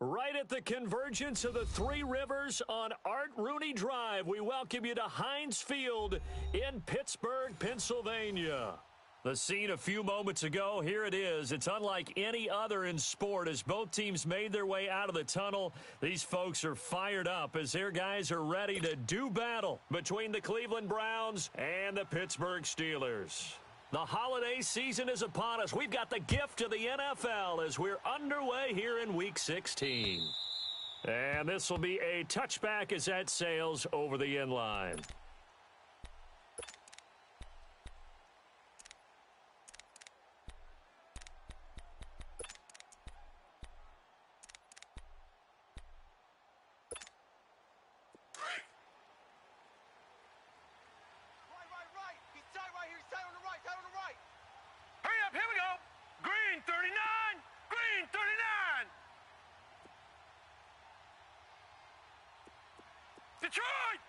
Right at the convergence of the Three Rivers on Art Rooney Drive, we welcome you to Heinz Field in Pittsburgh, Pennsylvania. The scene a few moments ago, here it is. It's unlike any other in sport as both teams made their way out of the tunnel. These folks are fired up as their guys are ready to do battle between the Cleveland Browns and the Pittsburgh Steelers. The holiday season is upon us. We've got the gift of the NFL as we're underway here in Week 16. And this will be a touchback as that sails over the end line.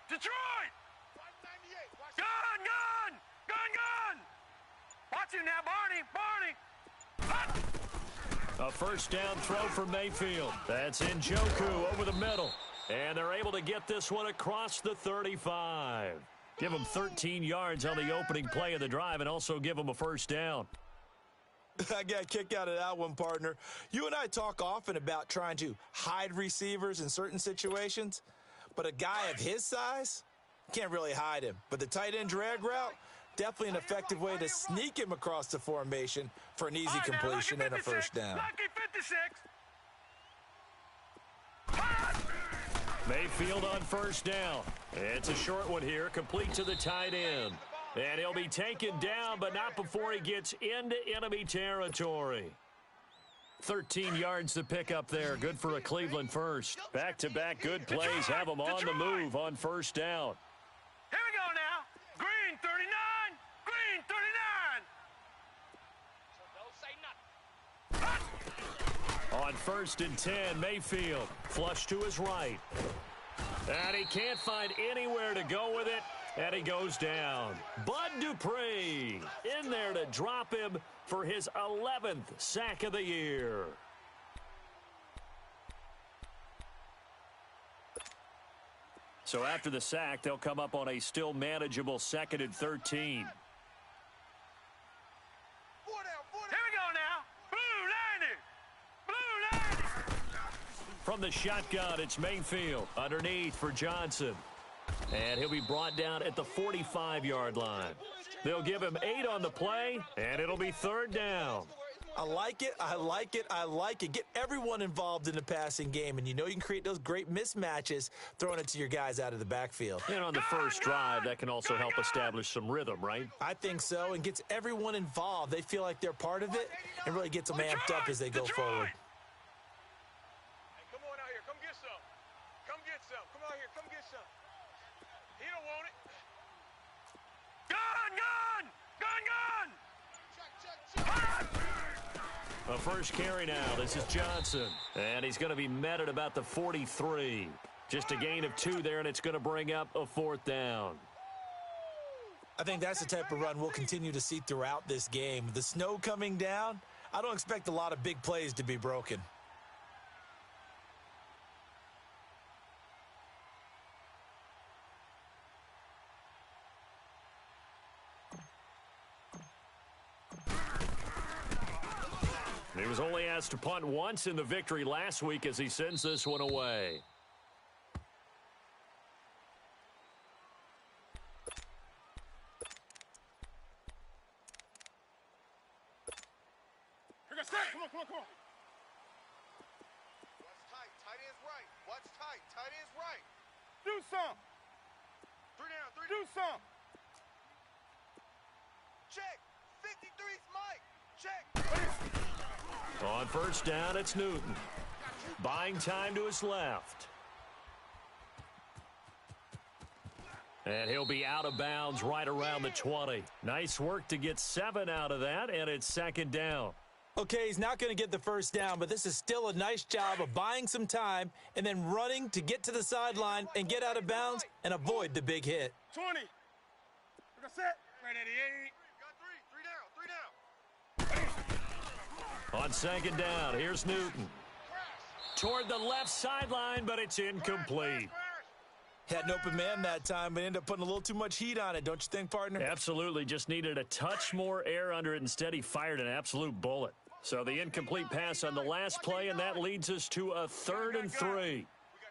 Detroit! Gun! Watch him now, Barney! A first down throw for Mayfield. That's Njoku over the middle. And they're able to get this one across the 35. Give them 13 yards on the opening play of the drive and also give them a first down. I got a kick out of that one, partner. You and I talk often about trying to hide receivers in certain situations. But a guy of his size, can't really hide him. But the tight end drag route, definitely an effective way to sneak him across the formation for an easy completion and a first down. Mayfield on first down. It's a short one here, complete to the tight end. And he'll be taken down, but not before he gets into enemy territory. 13 yards to pick up there. Good for a Cleveland first. Back-to-back good plays have them on the move on first down. Here we go now. Green 39. Green 39. So don't say nothing. On first and 10, Mayfield. Flush to his right. And he can't find anywhere to go with it. And he goes down. Bud Dupree in there to drop him for his 11th sack of the year. So after the sack, they'll come up on a still manageable 2nd and 13. Here we go now. Blue Lightning. From the shotgun, it's Mayfield underneath for Johnson. And he'll be brought down at the 45-yard line. They'll give him 8 on the play, and it'll be 3rd down. I like it. Get everyone involved in the passing game, and you know you can create those great mismatches throwing it to your guys out of the backfield. And on the first drive, that can also help establish some rhythm, right? I think so, and gets everyone involved. They feel like they're part of it and really gets them amped up as they go forward. Come on out here. Come get some. Come out here. Come get some. He don't want it. A first carry now. This is Johnson. And he's going to be met at about the 43. Just a gain of 2 there, and it's going to bring up a 4th down. I think that's the type of run we'll continue to see throughout this game. The snow coming down, I don't expect a lot of big plays to be broken. He was only asked to punt once in the victory last week as he sends this one away. Come on. Watch tight. Tight end's right. Watch tight. Tight end's right. Do some. 3 down. Do some. Check. 53's Mike. Check. On first down, it's Newton. Buying time to his left. And he'll be out of bounds right around the 20. Nice work to get 7 out of that, and it's 2nd down. Okay, he's not going to get the first down, but this is still a nice job of buying some time and then running to get to the sideline and get out of bounds and avoid the big hit. 20. Look at set. Right at 88. Got 3 down. On 2nd down, here's Newton. toward the left sideline, but it's incomplete. Had an open man that time, but ended up putting a little too much heat on it, don't you think, partner? Absolutely. Just needed a touch more air under it. Instead, he fired an absolute bullet. So the incomplete pass on the last play, and that leads us to a 3rd and 3. We got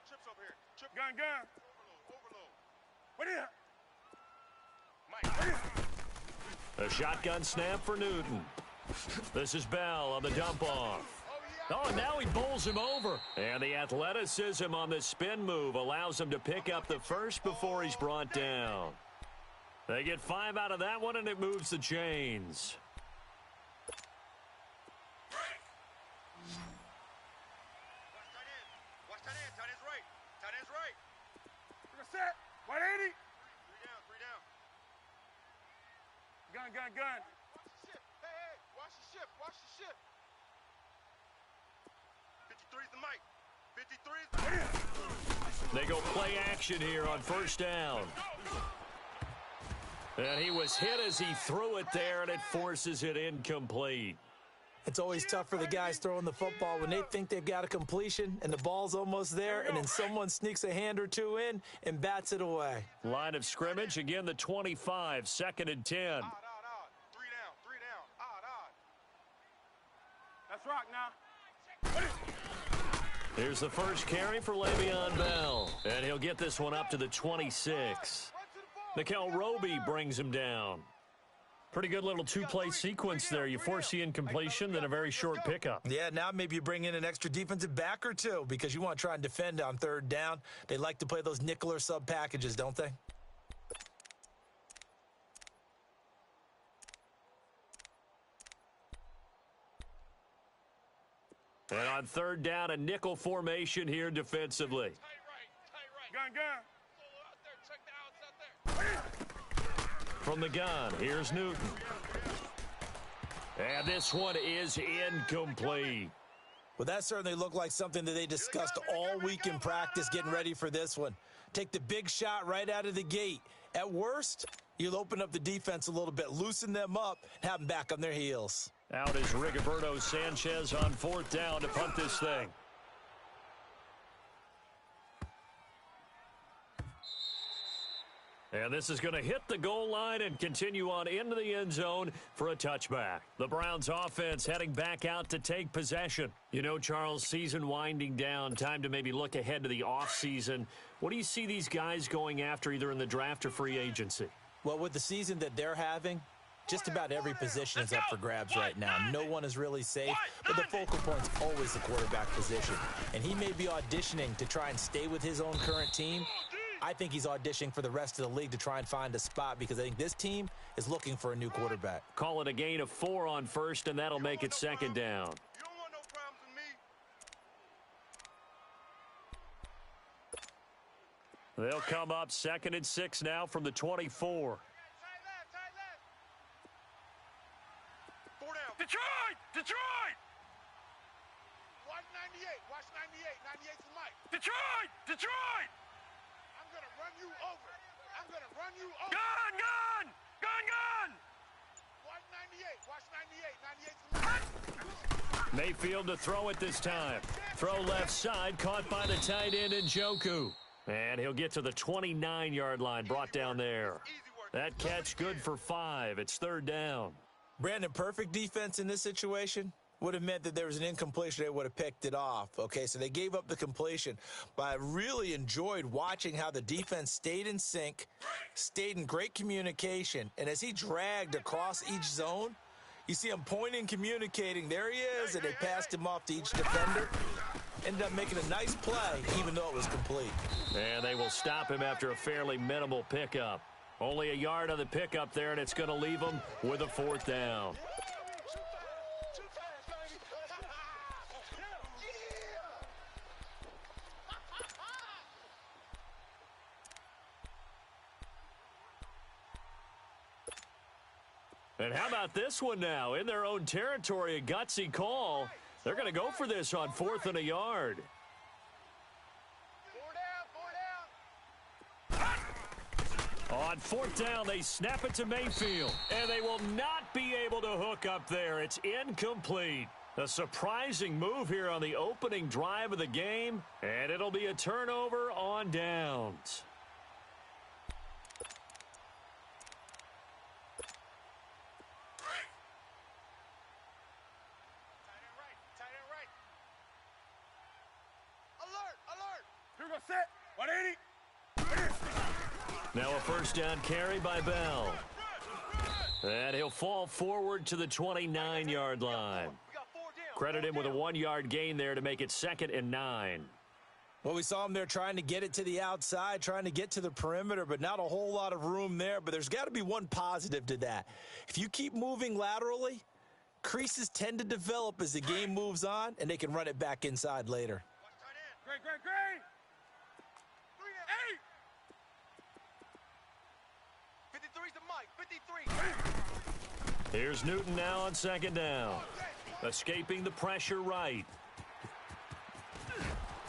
trips over here. Trip gun. Overload. What is it? A shotgun snap for Newton. This is Bell on the dump off. Oh, and now he bowls him over. And the athleticism on the spin move allows him to pick up the first before he's brought down. They get 5 out of that one, and it moves the chains. Watch tight end. Tight end's right. Tight end's right. We're set. 180. Three down. Gun. Watch the ship. Watch the ship. 53 is the mic. 53 is the They go play action here on first down. And he was hit as he threw it there, and it forces it incomplete. It's always tough for the guys throwing the football when they think they've got a completion and the ball's almost there, and then someone sneaks a hand or two in and bats it away. Line of scrimmage, again the 25, 2nd and 10. Odd. 3 down. Odd. Let's rock now. Here's the first carry for Le'Veon Bell, and he'll get this one up to the 26. Nikel Roby brings him down. Pretty good little 2-play sequence there. You force the incompletion, then a very short pickup. Yeah, now maybe you bring in an extra defensive back or two because you want to try and defend on 3rd down. They like to play those nickel or sub packages, don't they? And on 3rd down, a nickel formation here defensively. Tight right. Gun. Solo out there. Check the outs out there. From the gun, here's Newton. And this one is incomplete. Well, that certainly looked like something that they discussed all week in practice getting ready for this one. Take the big shot right out of the gate. At worst, you'll open up the defense a little bit, loosen them up, and have them back on their heels. Out is Rigoberto Sanchez on 4th down to punt this thing. And this is going to hit the goal line and continue on into the end zone for a touchback. The Browns offense heading back out to take possession. You know, Charles, season winding down, time to maybe look ahead to the offseason. What do you see these guys going after either in the draft or free agency? Well, with the season that they're having, just about every position is up for grabs right now. No one is really safe, but the focal point's always the quarterback position. And he may be auditioning to try and stay with his own current team. I think he's auditioning for the rest of the league to try and find a spot because I think this team is looking for a new quarterback. Call it a gain of 4 on 1st, and that'll make it 2nd down. You don't want no problems with me. They'll come up 2nd and 6 now from the 24. Tight left. 4 down. Detroit! Watch 98. 98's the mic. Detroit! I'm going to run you over. Gun! Watch 98. 98's the mic. Mayfield to throw it this time. Throw left side, caught by the tight end Njoku. And he'll get to the 29-yard line, brought down there. That catch good for 5. It's 3rd down. Brandon, perfect defense in this situation would have meant that there was an incompletion. They would have picked it off. Okay, so they gave up the completion. But I really enjoyed watching how the defense stayed in sync, stayed in great communication. And as he dragged across each zone, you see him pointing, communicating. There he is, and they passed him off to each defender. Ended up making a nice play, even though it was complete. And they will stop him after a fairly minimal pickup. Only a yard on the pickup there, and it's going to leave them with a 4th down. And how about this one now? In their own territory, a gutsy call. They're going to go for this on 4th and a yard. 4 down. On 4th down, they snap it to Mayfield. And they will not be able to hook up there. It's incomplete. A surprising move here on the opening drive of the game, and it'll be a turnover on downs. Now a first down carry by Bell. And he'll fall forward to the 29-yard line. Credit him with a 1-yard gain there to make it 2nd and 9. Well, we saw him there trying to get it to the outside, trying to get to the perimeter, but not a whole lot of room there. But there's got to be one positive to that. If you keep moving laterally, creases tend to develop as the game moves on, and they can run it back inside later. Great. 53's the mic. 53. Here's Newton now on 2nd down. Escaping the pressure right.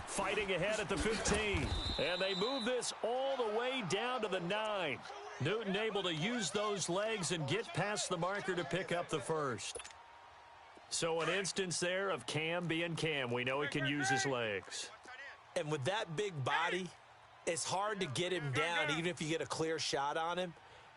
Fighting ahead at the 15. And they move this all the way down to the 9. Newton able to use those legs and get past the marker to pick up the first. So an instance there of Cam being Cam. We know he can use his legs. And with that big body, it's hard to get him down even if you get a clear shot on him.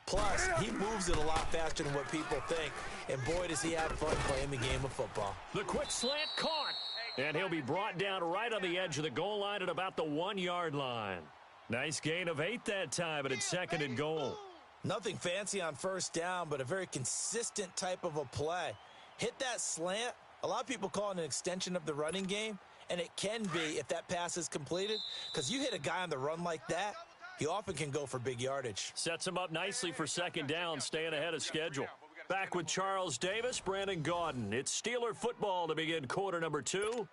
Plus, he moves it a lot faster than what people think. And boy, does he have fun playing the game of football. The quick slant caught. And he'll be brought down right on the edge of the goal line at about the 1-yard line. Nice gain of 8 that time, but it's 2nd and goal. Nothing fancy on first down, but a very consistent type of a play. Hit that slant. A lot of people call it an extension of the running game, and it can be if that pass is completed, because you hit a guy on the run like that, he often can go for big yardage. Sets him up nicely for 2nd down, staying ahead of schedule. Back with Charles Davis, Brandon Gaudin. It's Steeler football to begin quarter number 2.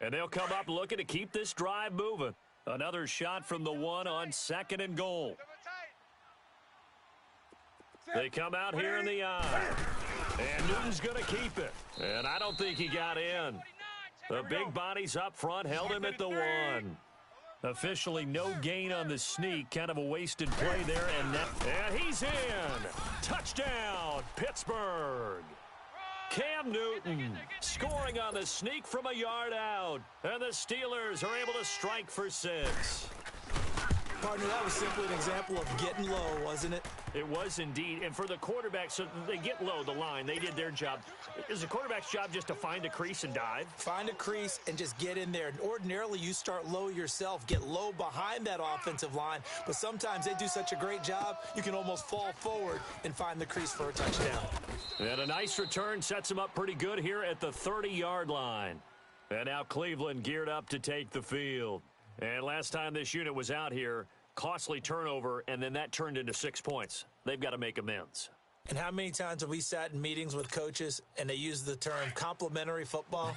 And they'll come up looking to keep this drive moving. Another shot from the 1 on 2nd and goal. They come out here in the eye. And Newton's going to keep it. And I don't think he got in. The big bodies up front held him at the 1. Officially no gain on the sneak. Kind of a wasted play there. And he's in. Touchdown, Pittsburgh. Cam Newton scoring on the sneak from a yard out. And the Steelers are able to strike for 6. Partner, that was simply an example of getting low, wasn't it? It was indeed. And for the quarterback, so they get low the line. They did their job. Is the quarterback's job just to find a crease and dive? Find a crease and just get in there. And ordinarily, you start low yourself, get low behind that offensive line. But sometimes they do such a great job, you can almost fall forward and find the crease for a touchdown. And a nice return sets them up pretty good here at the 30-yard line. And now Cleveland geared up to take the field. And last time this unit was out here, costly turnover, and then that turned into 6 points. They've got to make amends. And how many times have we sat in meetings with coaches and they use the term complementary football?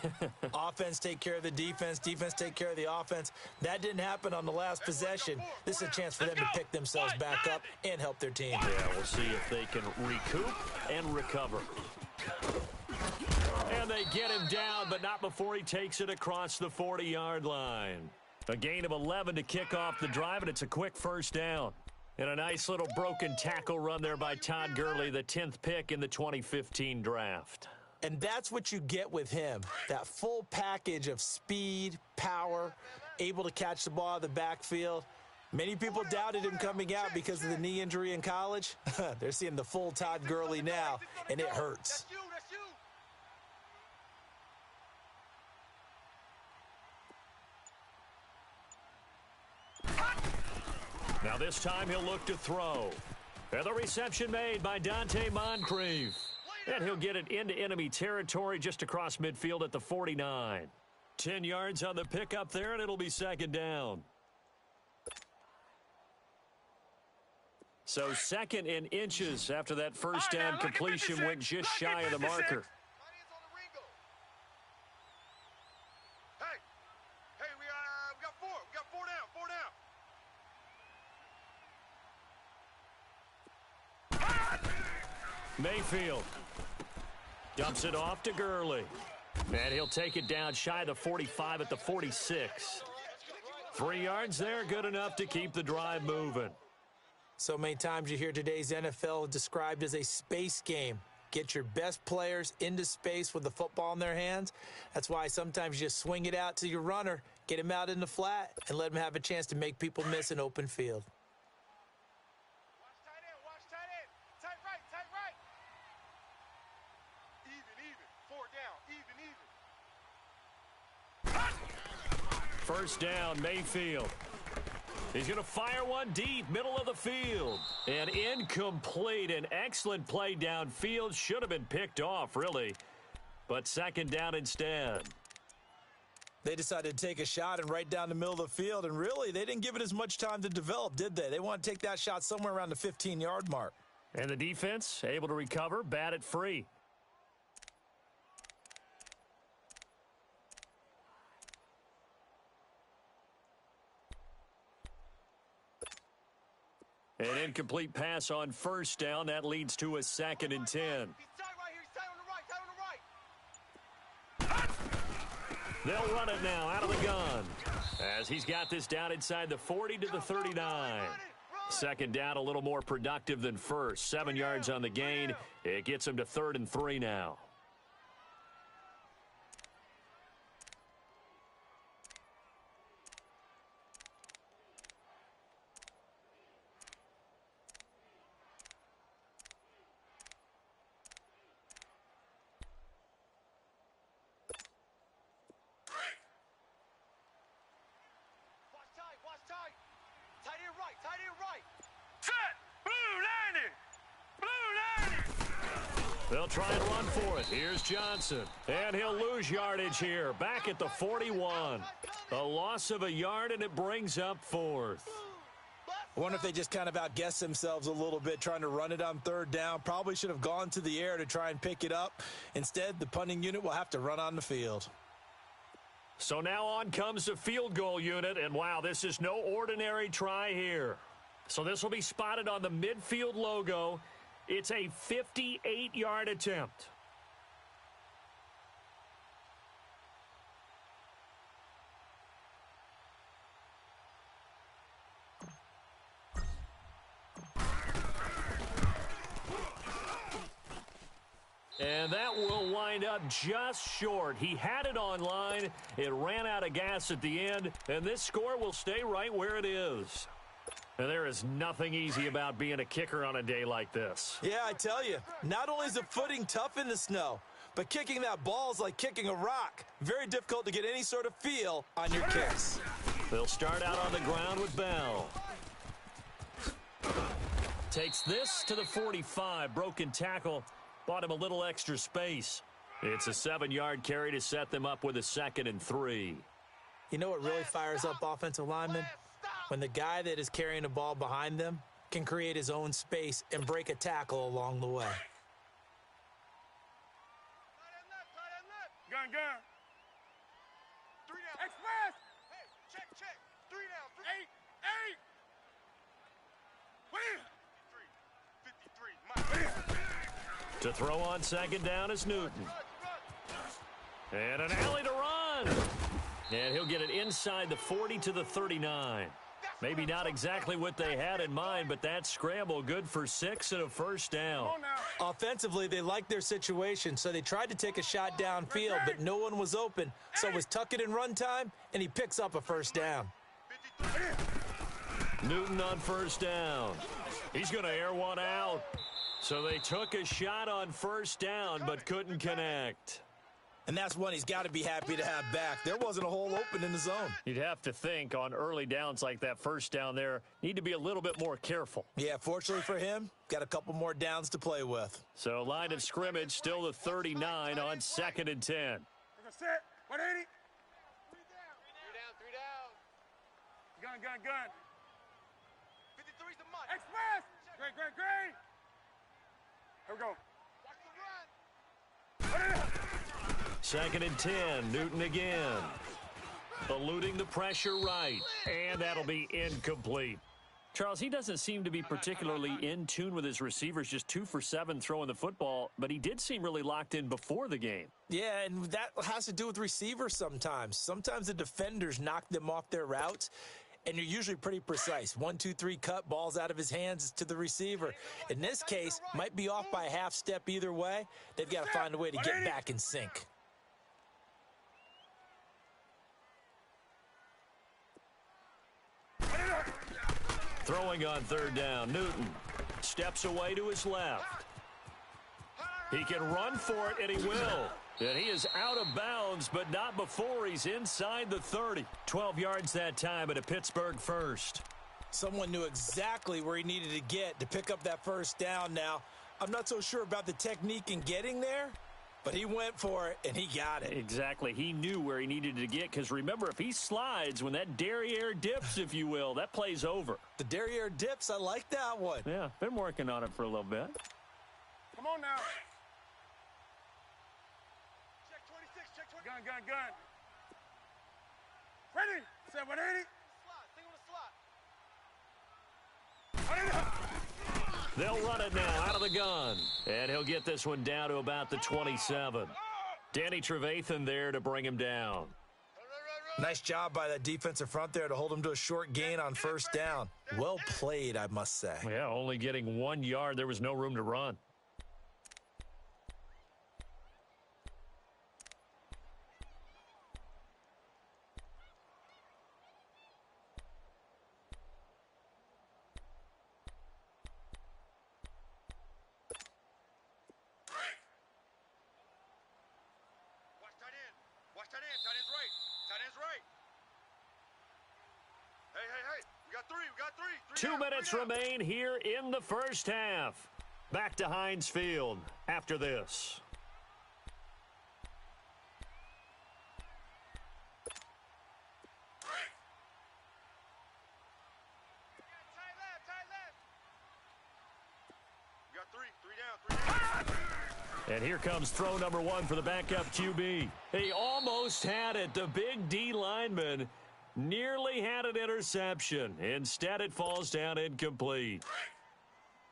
Offense take care of the defense, defense take care of the offense. That didn't happen on the last possession. This is a chance for them to pick themselves back up and help their team. Yeah, we'll see if they can recoup and recover. And they get him down, but not before he takes it across the 40-yard line. A gain of 11 to kick off the drive, and it's a quick first down. And a nice little broken tackle run there by Todd Gurley, the 10th pick in the 2015 draft. And that's what you get with him, that full package of speed, power, able to catch the ball out of the backfield. Many people doubted him coming out because of the knee injury in college. They're seeing the full Todd Gurley now, and it hurts. Now this time he'll look to throw. And the reception made by Dante Moncrief. And he'll get it into enemy territory just across midfield at the 49. 10 yards on the pickup there, and it'll be 2nd down. So 2nd in inches after that first down completion went just shy of the marker. Mayfield dumps it off to Gurley. And he'll take it down shy of the 45 at the 46. 3 yards there, good enough to keep the drive moving. So many times you hear today's NFL described as a space game. Get your best players into space with the football in their hands. That's why sometimes you just swing it out to your runner, get him out in the flat, and let him have a chance to make people miss an open field. Watch tight end. Tight right. Even. 4 down. Even. First down, Mayfield. He's going to fire one deep, middle of the field. And incomplete. An excellent play downfield. Should have been picked off, really. But second down instead. They decided to take a shot and right down the middle of the field, and really, they didn't give it as much time to develop, did they? They want to take that shot somewhere around the 15-yard mark. And the defense able to recover, bat it free. An incomplete pass on first down. That leads to a second and 10. He's tight right here. He's tight on the right. They'll run it now out of the gun as he's got this down inside the 40 to the 39. Second down a little more productive than first. 7 yards on the gain. It gets him to 3rd and 3 now. Tight end right. Set. Blue 90. They'll try and run for it. Here's Johnson. And he'll lose yardage here. Back at the 41. A loss of a yard, and it brings up 4th. I wonder if they just kind of outguessed themselves a little bit trying to run it on 3rd down. Probably should have gone to the air to try and pick it up. Instead, the punting unit will have to run on the field. So now on comes the field goal unit, and wow, this is no ordinary try here. So this will be spotted on the midfield logo. It's a 58-yard attempt. And that will wind up just short. He had it online. It ran out of gas at the end, and this score will stay right where it is. And there is nothing easy about being a kicker on a day like this. Yeah, I tell you, not only is the footing tough in the snow, but kicking that ball is like kicking a rock. Very difficult to get any sort of feel on your kicks. They'll start out on the ground with Bell. Takes this to the 45. Broken tackle. Bought him a little extra space. It's a 7-yard carry to set them up with a 2nd and 3. You know what really fires up offensive linemen? When the guy that is carrying the ball behind them can create his own space and break a tackle along the way. Gun. 3 down. Express. Hey, check. 3 down. 8. 53. To throw on 2nd down is Newton. And an alley to run. And he'll get it inside the 40 to the 39. Maybe not exactly what they had in mind, but that scramble good for 6 and a first down. Offensively, they liked their situation, so they tried to take a shot downfield, but no one was open. So it was tuck it in run time, and he picks up a first down. Newton on first down. He's going to air one out. So they took a shot on first down, but couldn't connect. And that's one he's got to be happy to have back. There wasn't a hole open in the zone. You'd have to think on early downs like that first down there, need to be a little bit more careful. Yeah, fortunately for him, got a couple more downs to play with. So line of scrimmage still the 39 on 2nd and 10. Set. 180. 3 down. Gun. 53's the money. Express. Great. Here we go. Watch the run. 2nd and 10, Newton again. Eluding the pressure right, and that'll be incomplete. Charles, he doesn't seem to be particularly in tune with his receivers, just 2 for 7 throwing the football, but he did seem really locked in before the game. Yeah, and that has to do with receivers sometimes. Sometimes the defenders knock them off their routes, and you're usually pretty precise. 1, 2, 3 cut, balls out of his hands to the receiver. In this case, might be off by a half step either way. They've got to find a way to get back in sync. Throwing on third down, Newton steps away to his left. He can run for it, and he will. And he is out of bounds, but not before he's inside the 30. 12 yards that time at a Pittsburgh first. Someone knew exactly where he needed to get to pick up that first down now. I'm not so sure about the technique in getting there, but he went for it, and he got it. Exactly. He knew where he needed to get, because remember, if he slides, when that derriere dips, if you will, that play's over. The derriere dips, I like that one. Yeah, been working on it for a little bit. Come on now. Check 26, check 20. Gun. Ready? Set 180. Stay on the slot. They'll run it now out of the gun. And he'll get this one down to about the 27. Danny Trevathan there to bring him down. Nice job by that defensive front there to hold him to a short gain on first down. Well played, I must say. Yeah, only getting 1 yard. There was no room to run. Tight end's right. Hey. We got three. 2 minutes remain here in the first half. Back to Heinz Field after this. Tight left. We got three down. And here comes throw number 1 for the backup QB. He almost had it. The big D lineman nearly had an interception. Instead, it falls down incomplete.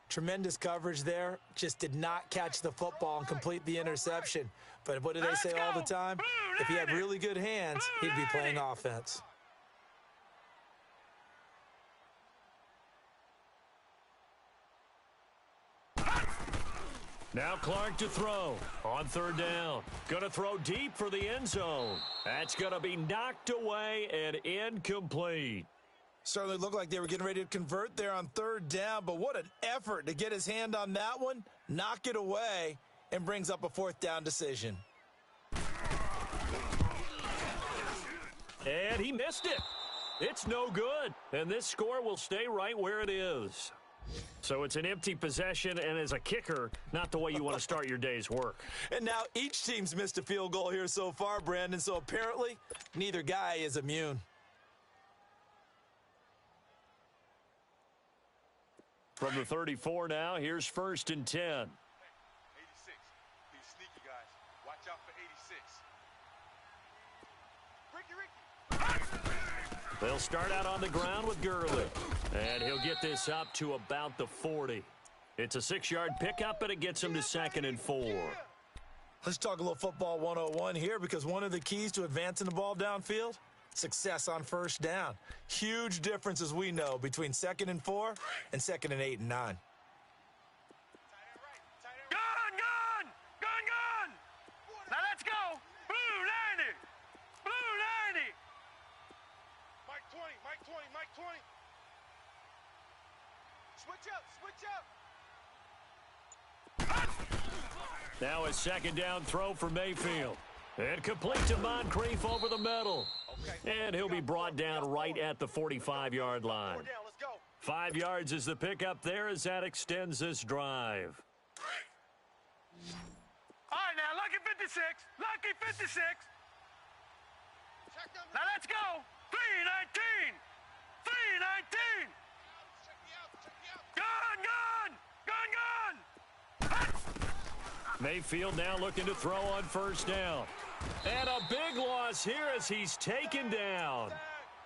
Tremendous coverage there. Just did not catch the football and complete the interception. But what do they say all the time? If he had really good hands, he'd be playing offense. Now Clark to throw on third down. Going to throw deep for the end zone. That's going to be knocked away and incomplete. Certainly looked like they were getting ready to convert there on third down, but what an effort to get his hand on that one, knock it away, and brings up a fourth down decision. And he missed it. It's no good. And this score will stay right where it is. So it's an empty possession, and as a kicker, not the way you want to start your day's work. And now each team's missed a field goal here so far, Brandon, so apparently neither guy is immune. From the 34 now, here's 1st and 10. 86. He's sneaky, guys. Watch out for 86. Ricky. They'll start out on the ground with Gurley. And he'll get this up to about the 40. It's a 6-yard pickup, and it gets him to 2nd and 4. Let's talk a little football 101 here, because one of the keys to advancing the ball downfield, success on first down. Huge difference, as we know, between 2nd and 4 and 2nd and 8 and 9. Gun! Now let's go! Blue 90! Mike 20! Switch up! Now a 2nd down throw for Mayfield. And complete to Moncrief over the middle. And he'll be brought down right at the 45-yard line. 4 down, let's go. 5 yards is the pickup there as that extends this drive. All right, now, lucky 56. Now let's go. 319. Gun! Mayfield now looking to throw on first down. And a big loss here as he's taken down.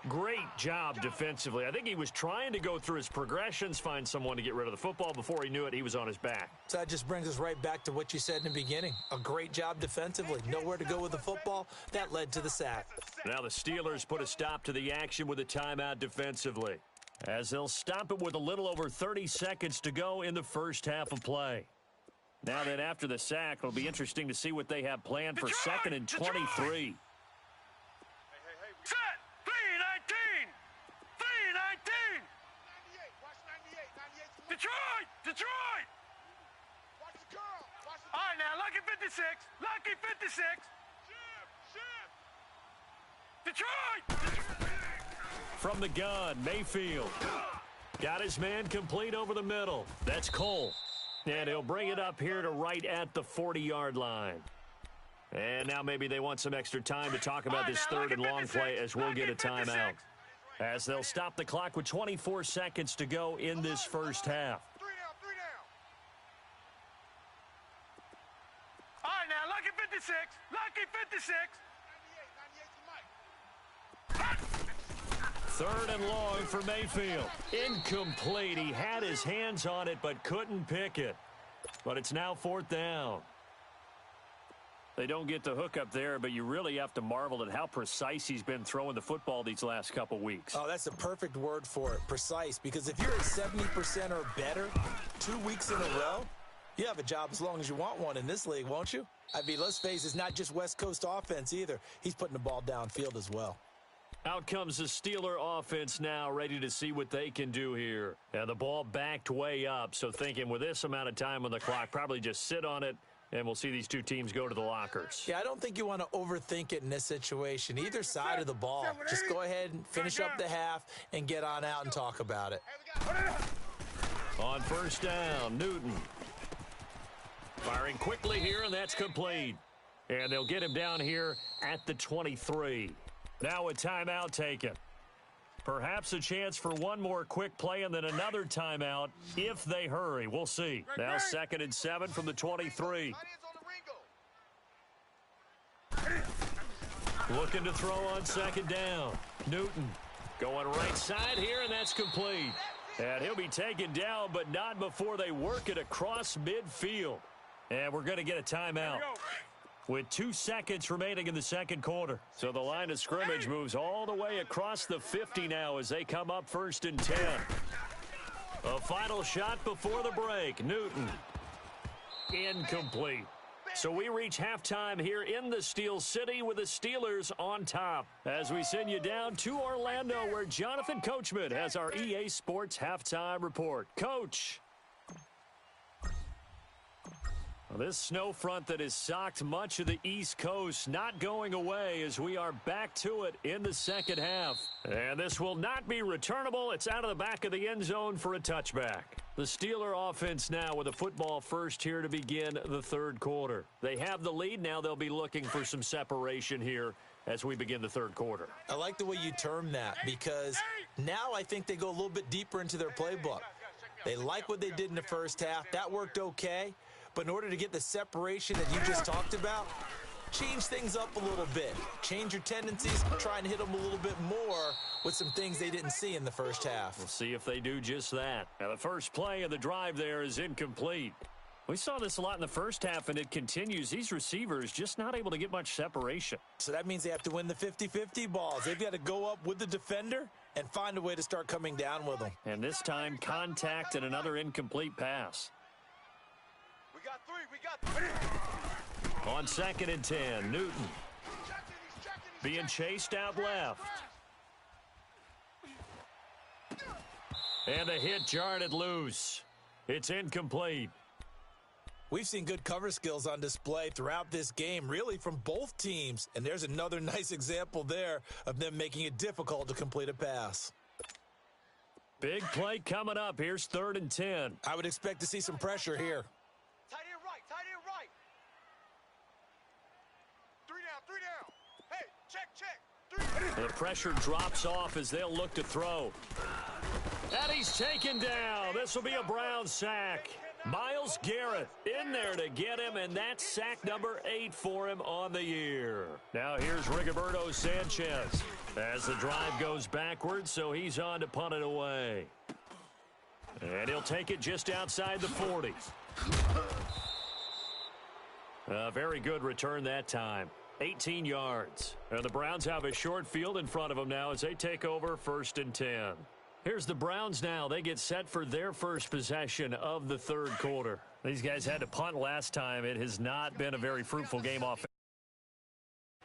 Great job defensively. I think he was trying to go through his progressions, find someone to get rid of the football. Before he knew it, he was on his back. So that just brings us right back to what you said in the beginning. A great job defensively. Nowhere to go with the football. That led to the sack. Now the Steelers put a stop to the action with a timeout defensively, as they'll stop it with a little over 30 seconds to go in the first half of play. Now that after the sack, it'll be interesting to see what they have planned for second and 23. Set! 3-19! 3-19! 98, watch 98, 98. Detroit! Detroit! Watch the girl! Watch the... All right, now, Lucky 56! Lucky 56! Ship! Detroit! From the gun, Mayfield. Got his man complete over the middle. That's Cole. And he'll bring it up here to right at the 40-yard line. And now maybe they want some extra time to talk about this third and long play as we'll get a timeout. As they'll stop the clock with 24 seconds to go in this first half. 3 down. All right, now, Lucky 56. Lucky 56. 98 to Mike. Third and long for Mayfield. Incomplete. He had his hands on it but couldn't pick it. But it's now fourth down. They don't get the hook up there, but you really have to marvel at how precise he's been throwing the football these last couple weeks. Oh, that's the perfect word for it, precise. Because if you're at 70% or better 2 weeks in a row, you have a job as long as you want one in this league, won't you? I mean, let's face it, it's not just West Coast offense either. He's putting the ball downfield as well. Out comes the Steeler offense now, ready to see what they can do here. And the ball backed way up, so thinking with this amount of time on the clock, probably just sit on it, and we'll see these two teams go to the lockers. Yeah, I don't think you want to overthink it in this situation. Either side of the ball. Just go ahead and finish up the half and get on out and talk about it. On first down, Newton. Firing quickly here, and that's complete. And they'll get him down here at the 23. Now a timeout taken. Perhaps a chance for one more quick play and then another timeout if they hurry. We'll see. Now 2nd and 7 from the 23. Looking to throw on second down. Newton going right side here, and that's complete. And he'll be taken down, but not before they work it across midfield. And we're going to get a timeout with 2 seconds remaining in the second quarter. So the line of scrimmage moves all the way across the 50 now as they come up 1st and 10. A final shot before the break. Newton. Incomplete. So we reach halftime here in the Steel City with the Steelers on top. As we send you down to Orlando, where Jonathan Coachman has our EA Sports halftime report. Coach. This snow front that has socked much of the East Coast not going away as we are back to it in the second half. And this will not be returnable. It's out of the back of the end zone for a touchback. The Steeler offense now with a football first here to begin the third quarter. They have the lead. Now they'll be looking for some separation here as we begin the third quarter. I like the way you term that because now I think they go a little bit deeper into their playbook. They like what they did in the first half. That worked okay. But in order to get the separation that you just talked about, change things up a little bit. Change your tendencies, try and hit them a little bit more with some things they didn't see in the first half. We'll see if they do just that. Now, the first play of the drive there is incomplete. We saw this a lot in the first half, and it continues. These receivers just not able to get much separation. So that means they have to win the 50-50 balls. They've got to go up with the defender and find a way to start coming down with them. And this time, contact and another incomplete pass. We got three. On 2nd and 10, Newton being chased out left. And the hit jarred it loose. It's incomplete. We've seen good cover skills on display throughout this game, really from both teams. And there's another nice example there of them making it difficult to complete a pass. Big play coming up. Here's 3rd and 10. I would expect to see some pressure here. Tight end right. 3 down. Hey, check. 3. The pressure drops off as they'll look to throw. And he's taken down. This will be a Brown sack. Myles Garrett in there to get him, and that's sack number 8 for him on the year. Now here's Rigoberto Sanchez as the drive goes backwards, so he's on to punt it away. And he'll take it just outside the 40. A very good return that time. 18 yards. And the Browns have a short field in front of them now as they take over 1st and 10. Here's the Browns now. They get set for their first possession of the third quarter. These guys had to punt last time. It has not been a very fruitful game offensively.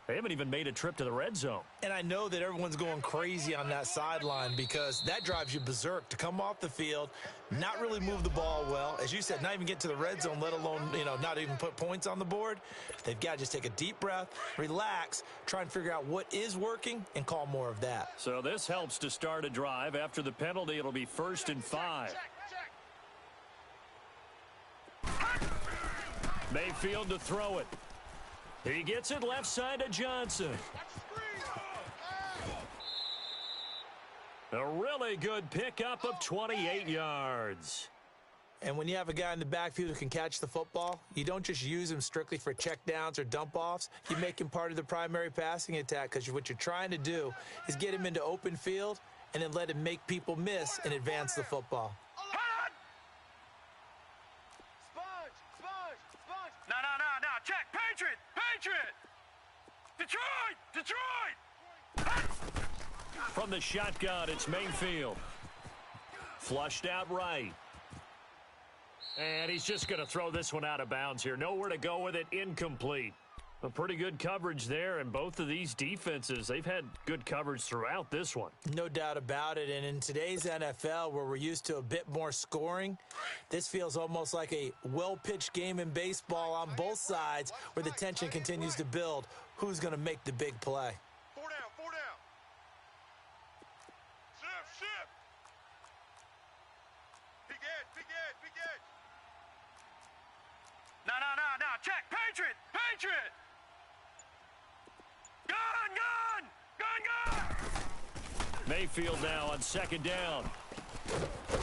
They haven't even made a trip to the red zone. And I know that everyone's going crazy on that sideline because that drives you berserk to come off the field, not really move the ball well. As you said, not even get to the red zone, let alone, not even put points on the board. They've got to just take a deep breath, relax, try and figure out what is working, and call more of that. So this helps to start a drive. After the penalty, it'll be 1st and 5. Mayfield to throw it. He gets it left side to Johnson. A really good pickup of 28 yards. And when you have a guy in the backfield who can catch the football, you don't just use him strictly for checkdowns or dump-offs. You make him part of the primary passing attack because what you're trying to do is get him into open field and then let him make people miss and advance the football. Check, Patriot! Detroit! From the shotgun, it's Mayfield. Flushed out right. And he's just going to throw this one out of bounds here. Nowhere to go with it, incomplete. A pretty good coverage there, and both of these defenses, they've had good coverage throughout this one. No doubt about it, and in today's NFL, where we're used to a bit more scoring, this feels almost like a well-pitched game in baseball on both sides where the tension continues to build. Who's going to make the big play? 4 down. Shift. Big edge. No. Check, Patriot! Gun! Mayfield now on 2nd down.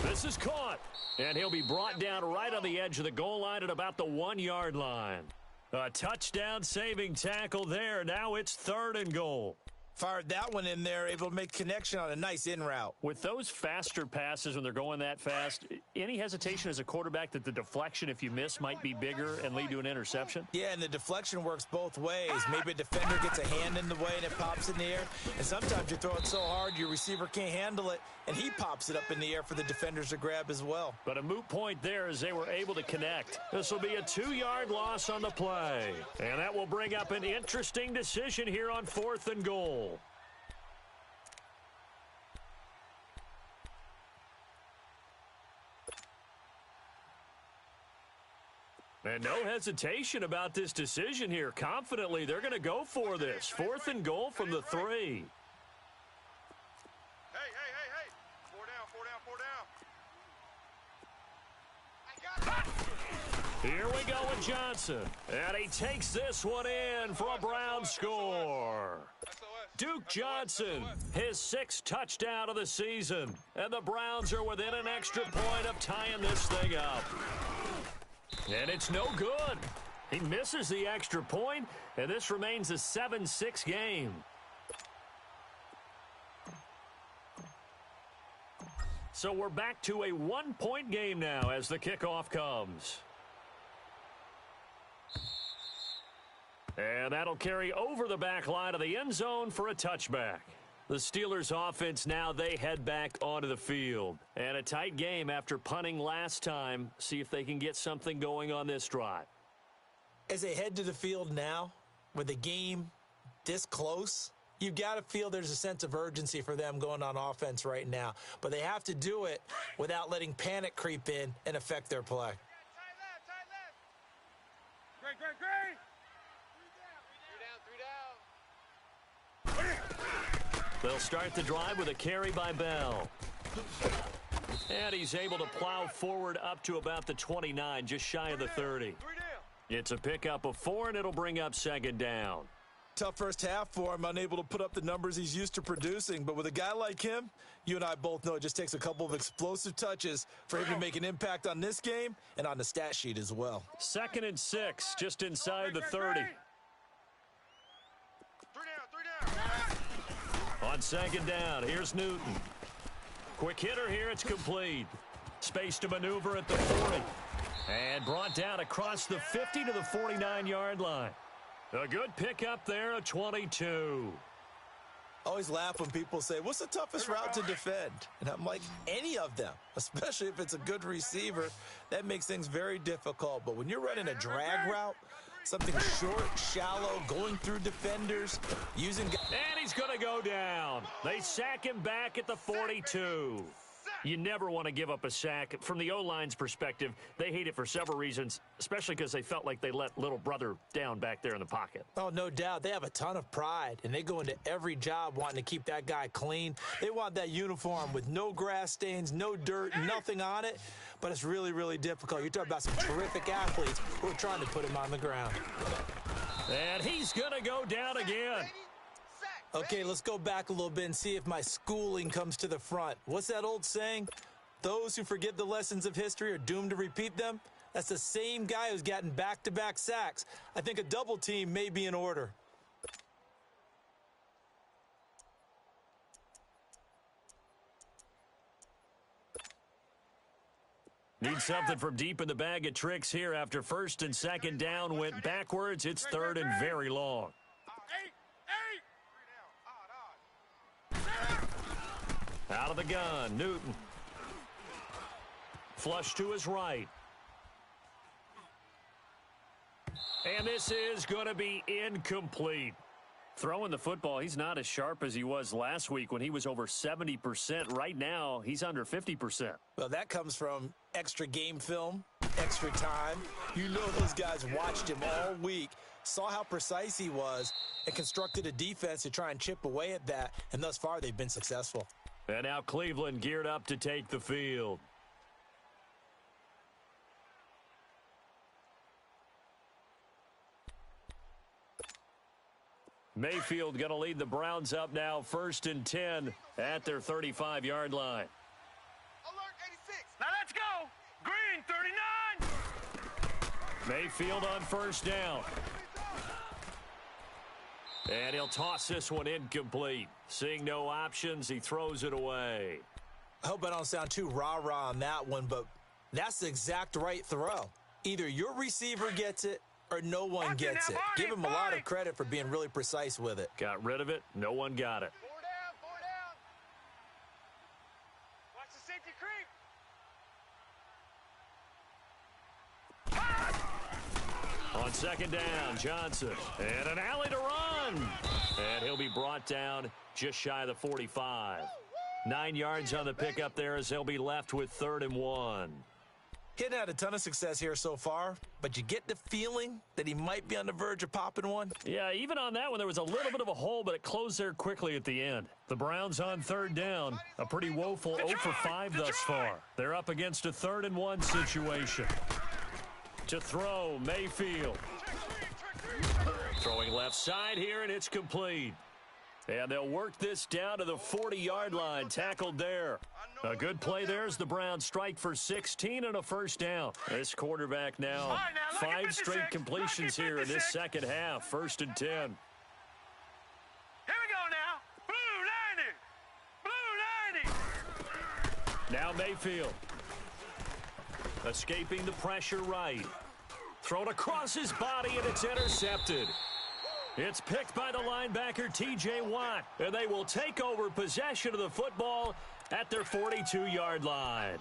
This is caught, and he'll be brought down right on the edge of the goal line at about the 1-yard line. A touchdown-saving tackle there. Now it's 3rd and goal. Fired that one in there, able to make connection on a nice in route. With those faster passes when they're going that fast, any hesitation as a quarterback that the deflection, if you miss, might be bigger and lead to an interception? Yeah, and the deflection works both ways. Maybe a defender gets a hand in the way and it pops in the air, and sometimes you throw it so hard your receiver can't handle it, and he pops it up in the air for the defenders to grab as well. But a moot point there as they were able to connect. This will be a 2-yard loss on the play, and that will bring up an interesting decision here on 4th and goal. And no hesitation about this decision here. Confidently, they're going to go for this. 4th and goal from the 3. Hey. 4 down. Here we go with Johnson. And he takes this one in for a Brown score. Duke Johnson, his 6th touchdown of the season. And the Browns are within an extra point of tying this thing up. And it's no good. He misses the extra point, and this remains a 7-6 game. So we're back to a 1-point game now as the kickoff comes. And that'll carry over the back line of the end zone for a touchback. The Steelers offense now, they head back onto the field. And a tight game after punting last time. See if they can get something going on this drive. As they head to the field now, with the game this close, you've got to feel there's a sense of urgency for them going on offense right now. But they have to do it without letting panic creep in and affect their play. Great. They'll start the drive with a carry by Bell. And he's able to plow forward up to about the 29, just shy of the 30. It's a pickup of 4, and it'll bring up 2nd down. Tough first half for him, unable to put up the numbers he's used to producing. But with a guy like him, you and I both know it just takes a couple of explosive touches for him to make an impact on this game and on the stat sheet as well. 2nd and 6, just inside the 30. Three down. On 2nd down, here's Newton. Quick hitter here, it's complete. Space to maneuver at the 40. And brought down across the 50 to the 49-yard line. A good pickup there, a 22. Always laugh when people say, what's the toughest route to defend? And I'm like, any of them, especially if it's a good receiver. That makes things very difficult. But when you're running a drag route, something short, shallow, going through defenders, using... And he's going to go down. They sack him back at the 42. You never want to give up a sack. From the O-line's perspective, they hate it for several reasons, especially because they felt like they let little brother down back there in the pocket. Oh, no doubt. They have a ton of pride, and they go into every job wanting to keep that guy clean. They want that uniform with no grass stains, no dirt, nothing on it, but it's really, really difficult. You're talking about some terrific athletes who are trying to put him on the ground. And he's going to go down again. Okay, let's go back a little bit and see if my schooling comes to the front. What's that old saying? Those who forget the lessons of history are doomed to repeat them. That's the same guy who's gotten back-to-back sacks. I think a double team may be in order. Need something from deep in the bag of tricks here after 1st and 2nd down went backwards. It's 3rd and very long. Out of the gun, Newton. Flush to his right. And this is going to be incomplete. Throwing the football, he's not as sharp as he was last week when he was over 70%. Right now, he's under 50%. Well, that comes from extra game film, extra time. You know those guys watched him all week, saw how precise he was, and constructed a defense to try and chip away at that, and thus far they've been successful. And now Cleveland geared up to take the field. Mayfield going to lead the Browns up now, 1st and 10 at their 35-yard line. Alert 86. Now let's go. Green 39. Mayfield on 1st down. And he'll toss this one incomplete. Seeing no options, he throws it away. I hope I don't sound too rah-rah on that one, but that's the exact right throw. Either your receiver gets it or no one gets it. Give him a lot of credit for being really precise with it. Got rid of it. No one got it. 4 down. Watch the safety creep. On 2nd down, Johnson. And an alley to run. And he'll be brought down just shy of the 45. 9 yards on the pickup there as they'll be left with 3rd and 1. He hadn't had a ton of success here so far, but you get the feeling that he might be on the verge of popping one. Yeah, even on that one, there was a little bit of a hole, but it closed there quickly at the end. The Browns on 3rd down, a pretty woeful 0 for 5 thus far. They're up against a 3rd and 1 situation. To throw, Mayfield. Throwing left side here, and it's complete. And they'll work this down to the 40-yard line, tackled there. A good play there as the Browns strike for 16 and a 1st down. This quarterback now, 5 straight completions here in this second half, 1st and 10. Here we go now. Blue 90. Now Mayfield. Escaping the pressure right. Thrown across his body, and it's intercepted. It's picked by the linebacker, T.J. Watt, and they will take over possession of the football at their 42-yard line.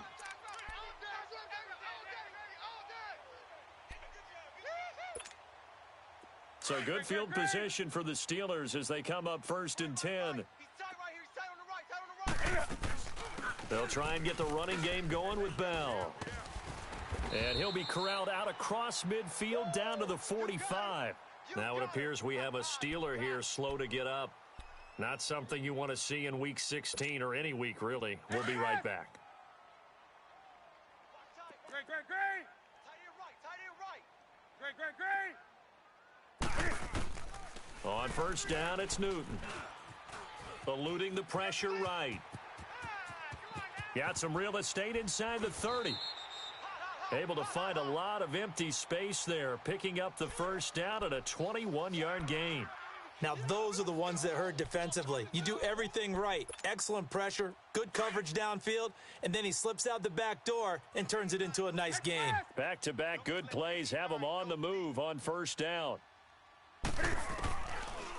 So good field position for the Steelers as they come up 1st and 10. They'll try and get the running game going with Bell. And he'll be corralled out across midfield down to the 45. Now it appears we have a Steeler here slow to get up. Not something you want to see in Week 16 or any week, really. We'll be right back. Great. Tight end right. Great. On first down, it's Newton. Eluding the pressure right. Got some real estate inside the 30. Able to find a lot of empty space there, picking up the first down at a 21-yard gain. Now, those are the ones that hurt defensively. You do everything right. Excellent pressure, good coverage downfield, and then he slips out the back door and turns it into a nice gain. Back-to-back good plays have him on the move on first down.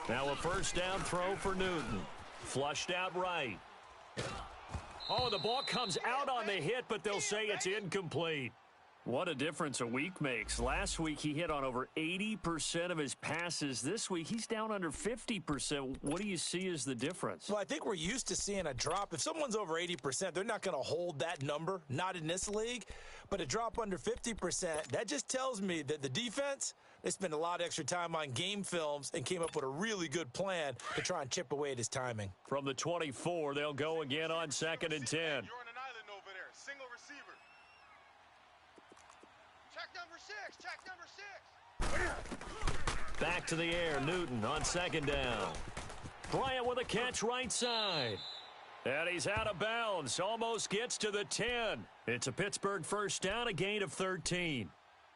Now a first down throw for Newton. Flushed out right. Oh, the ball comes out on the hit, but they'll say it's incomplete. What a difference a week makes. Last week he hit on over 80% of his passes. This week he's down under 50%. What do you see as the difference? Well, I think we're used to seeing a drop. If someone's over 80%, they're not going to hold that number, not in this league. But a drop under 50%, that just tells me that the defense, they spent a lot of extra time on game films and came up with a really good plan to try and chip away at his timing. From the 24, they'll go again on 2nd and 10. You're on an island over there. Single receiver. Check number 6. Back to the air, Newton on 2nd down. Bryant with a catch right side. And he's out of bounds. Almost gets to the 10. It's a Pittsburgh first down, a gain of 13.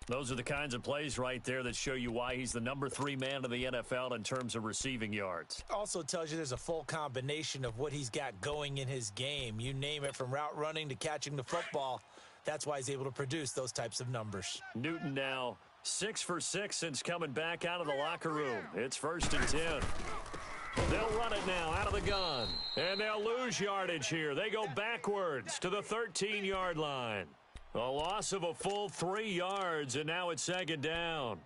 Those are the kinds of plays right there that show you why he's the number 3 man in the NFL in terms of receiving yards. Also tells you there's a full combination of what he's got going in his game. You name it, from route running to catching the football. That's why he's able to produce those types of numbers. Newton now 6 for 6 since coming back out of the locker room. It's 1st and 10. They'll run it now out of the gun. And they'll lose yardage here. They go backwards to the 13-yard line. A loss of a full 3 yards, and now it's 2nd down.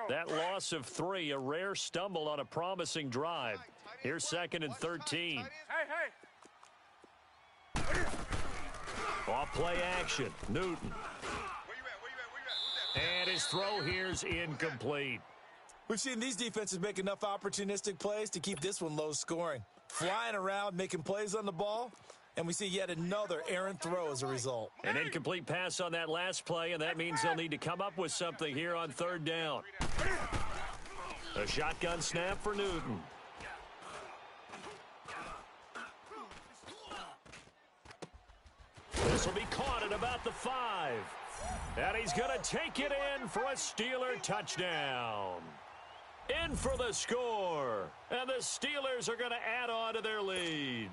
That loss of 3, a rare stumble on a promising drive. Here's 2nd and 13. Hey. Off play action. Newton. Where you at? And his throw here's incomplete. We've seen these defenses make enough opportunistic plays to keep this one low scoring. Flying around, making plays on the ball, and we see yet another errant throw as a result. An incomplete pass on that last play, and that means they'll need to come up with something here on 3rd down. A shotgun snap for Newton. This will be caught at about the 5. And he's going to take it in for a Steeler touchdown. In for the score. And the Steelers are going to add on to their lead.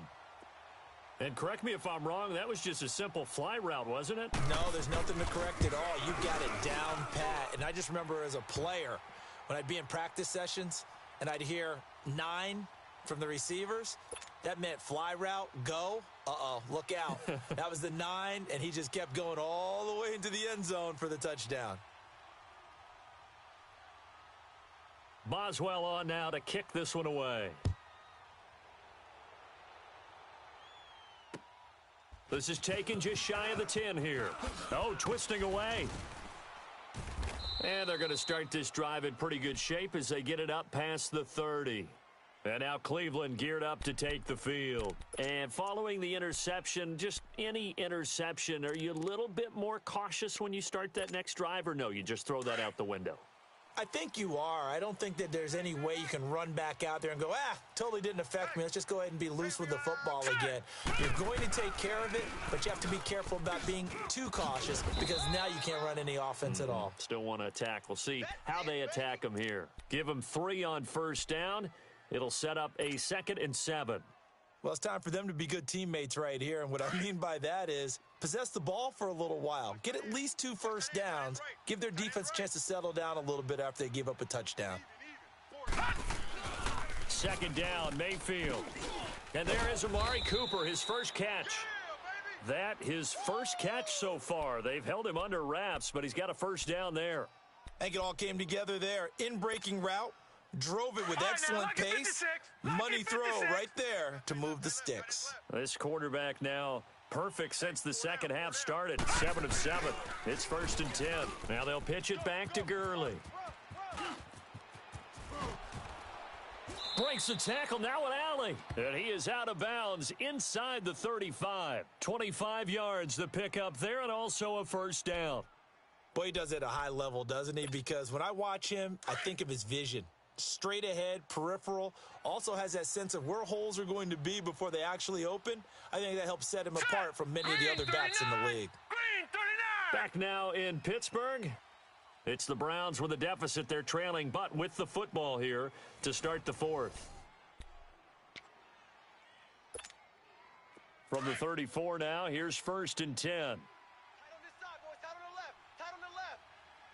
And correct me if I'm wrong, that was just a simple fly route, wasn't it? No, there's nothing to correct at all. You got it down pat. And I just remember as a player, when I'd be in practice sessions and I'd hear 9 from the receivers, that meant fly route, go. Uh-oh, look out. That was the 9, and he just kept going all the way into the end zone for the touchdown. Boswell on now to kick this one away. This is taken just shy of the 10 here. Oh, twisting away. And they're going to start this drive in pretty good shape as they get it up past the 30. And now Cleveland geared up to take the field. And following the interception, just any interception, are you a little bit more cautious when you start that next drive, or no, you just throw that out the window? I think you are. I don't think that there's any way you can run back out there and go, totally didn't affect me. Let's just go ahead and be loose with the football again. You're going to take care of it, but you have to be careful about being too cautious because now you can't run any offense at all. Still want to attack. We'll see how they attack them here. Give them 3 on first down. It'll set up a 2nd and 7. Well, it's time for them to be good teammates right here, and what I mean by that is possess the ball for a little while. Get at least 2 first downs. Give their defense a chance to settle down a little bit after they give up a touchdown. 2nd down, Mayfield. And there is Amari Cooper, his first catch. That his first catch so far. They've held him under wraps, but he's got a first down there. I think it all came together there. In-breaking route. Drove it with excellent pace. Money throw right there to move the sticks. This quarterback now perfect since the second half started. 7 of 7. It's 1st and 10. Now they'll pitch it back to Gurley. Breaks the tackle now at Alley. And he is out of bounds inside the 35. 25 yards the pickup there and also a first down. Boy, he does it at a high level, doesn't he? Because when I watch him, I think of his vision. Straight ahead, peripheral, also has that sense of where holes are going to be before they actually open. I think that helps set him apart from many of the other backs in the league. Green 39. Back now in Pittsburgh. It's the Browns with a deficit. They're trailing, but with the football here to start the fourth. From the 34 now, here's 1st and 10. Tight on this side, boys. Tight on the left. Tight on the left.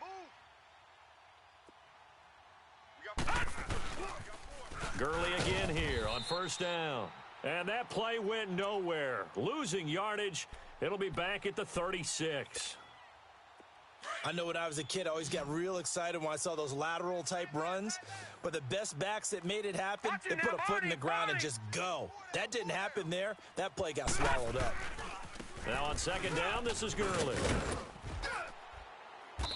Move. Gurley again here on 1st down. And that play went nowhere. Losing yardage. It'll be back at the 36. I know when I was a kid, I always got real excited when I saw those lateral-type runs. But the best backs that made it happen, they put a foot in the ground and just go. That didn't happen there. That play got swallowed up. Now on 2nd down, this is Gurley.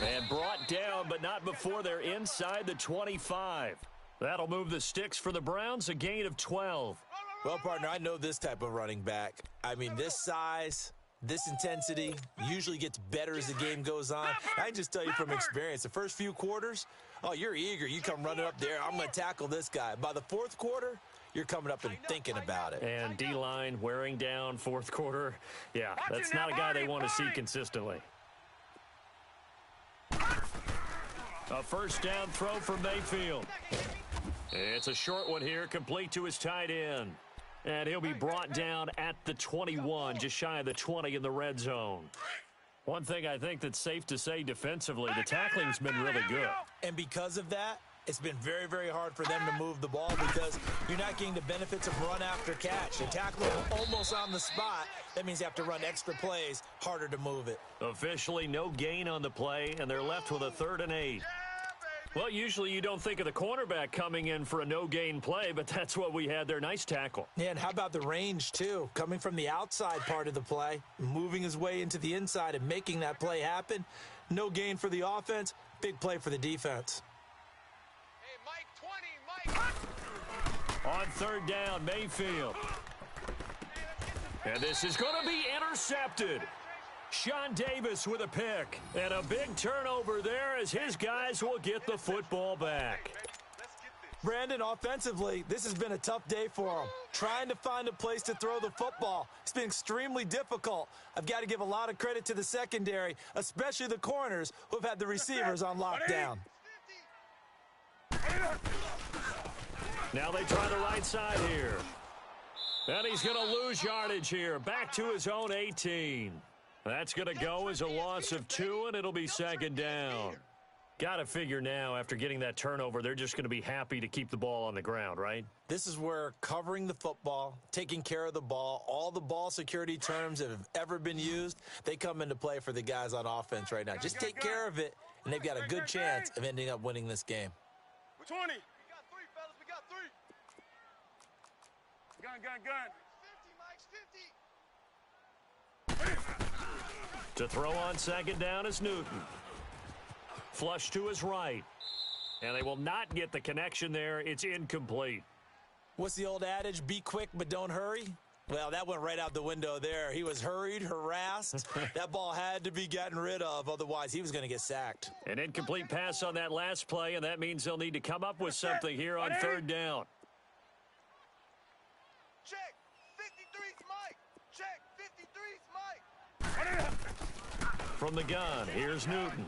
And brought down, but not before they're inside the 25. That'll move the sticks for the Browns, a gain of 12. Well, partner, I know this type of running back. I mean, this size, this intensity usually gets better as the game goes on. I can just tell you from experience, the first few quarters, oh, you're eager. You come running up there, I'm going to tackle this guy. By the 4th quarter, you're coming up and thinking about it. And D-line wearing down 4th quarter. Yeah, that's not a guy they want to see consistently. A 1st down throw for Mayfield. It's a short one here, complete to his tight end. And he'll be brought down at the 21, just shy of the 20 in the red zone. One thing I think that's safe to say defensively, the tackling's been really good. And because of that, it's been very, very hard for them to move the ball because you're not getting the benefits of run after catch. They tackle them almost on the spot. That means you have to run extra plays, harder to move it. Officially no gain on the play, and they're left with a 3rd and 8. Well, usually you don't think of the cornerback coming in for a no-gain play, but that's what we had there. Nice tackle. Yeah, and how about the range, too? Coming from the outside part of the play, moving his way into the inside and making that play happen. No gain for the offense, big play for the defense. Hey, Mike 20, Mike. On 3rd down, Mayfield. And this is going to be intercepted. Sean Davis with a pick. And a big turnover there as his guys will get the football back. Brandon, offensively, this has been a tough day for him. Trying to find a place to throw the football. It's been extremely difficult. I've got to give a lot of credit to the secondary, especially the corners who have had the receivers on lockdown. Now they try the right side here. And he's going to lose yardage here. Back to his own 18. That's going to go as a loss of 2, and it'll be 2nd down. Got to figure now, after getting that turnover, they're just going to be happy to keep the ball on the ground, right? This is where covering the football, taking care of the ball, all the ball security terms that have ever been used, they come into play for the guys on offense right now. Just take care of it, and they've got a good chance of ending up winning this game. 20. We got 3, fellas. We got 3. Gun. 50, Mike's 50. To throw on 2nd down is Newton. Flush to his right. And they will not get the connection there. It's incomplete. What's the old adage? Be quick, but don't hurry. Well, that went right out the window there. He was hurried, harassed. That ball had to be gotten rid of. Otherwise, he was going to get sacked. An incomplete pass on that last play, and that means they'll need to come up with something here on 3rd down. Check. 53's Mike. Check. 53's Mike. From the gun, here's Newton.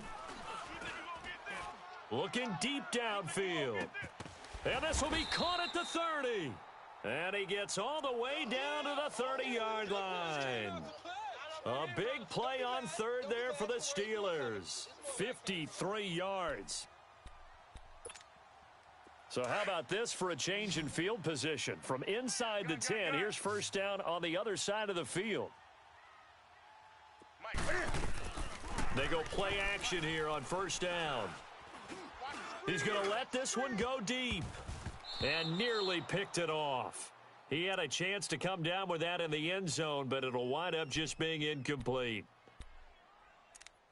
Looking deep downfield. And this will be caught at the 30. And he gets all the way down to the 30-yard line. A big play on 3rd there for the Steelers. 53 yards. So how about this for a change in field position? From inside the 10, here's 1st down on the other side of the field. They go play action here on 1st down. He's going to let this one go deep. And nearly picked it off. He had a chance to come down with that in the end zone, but it'll wind up just being incomplete.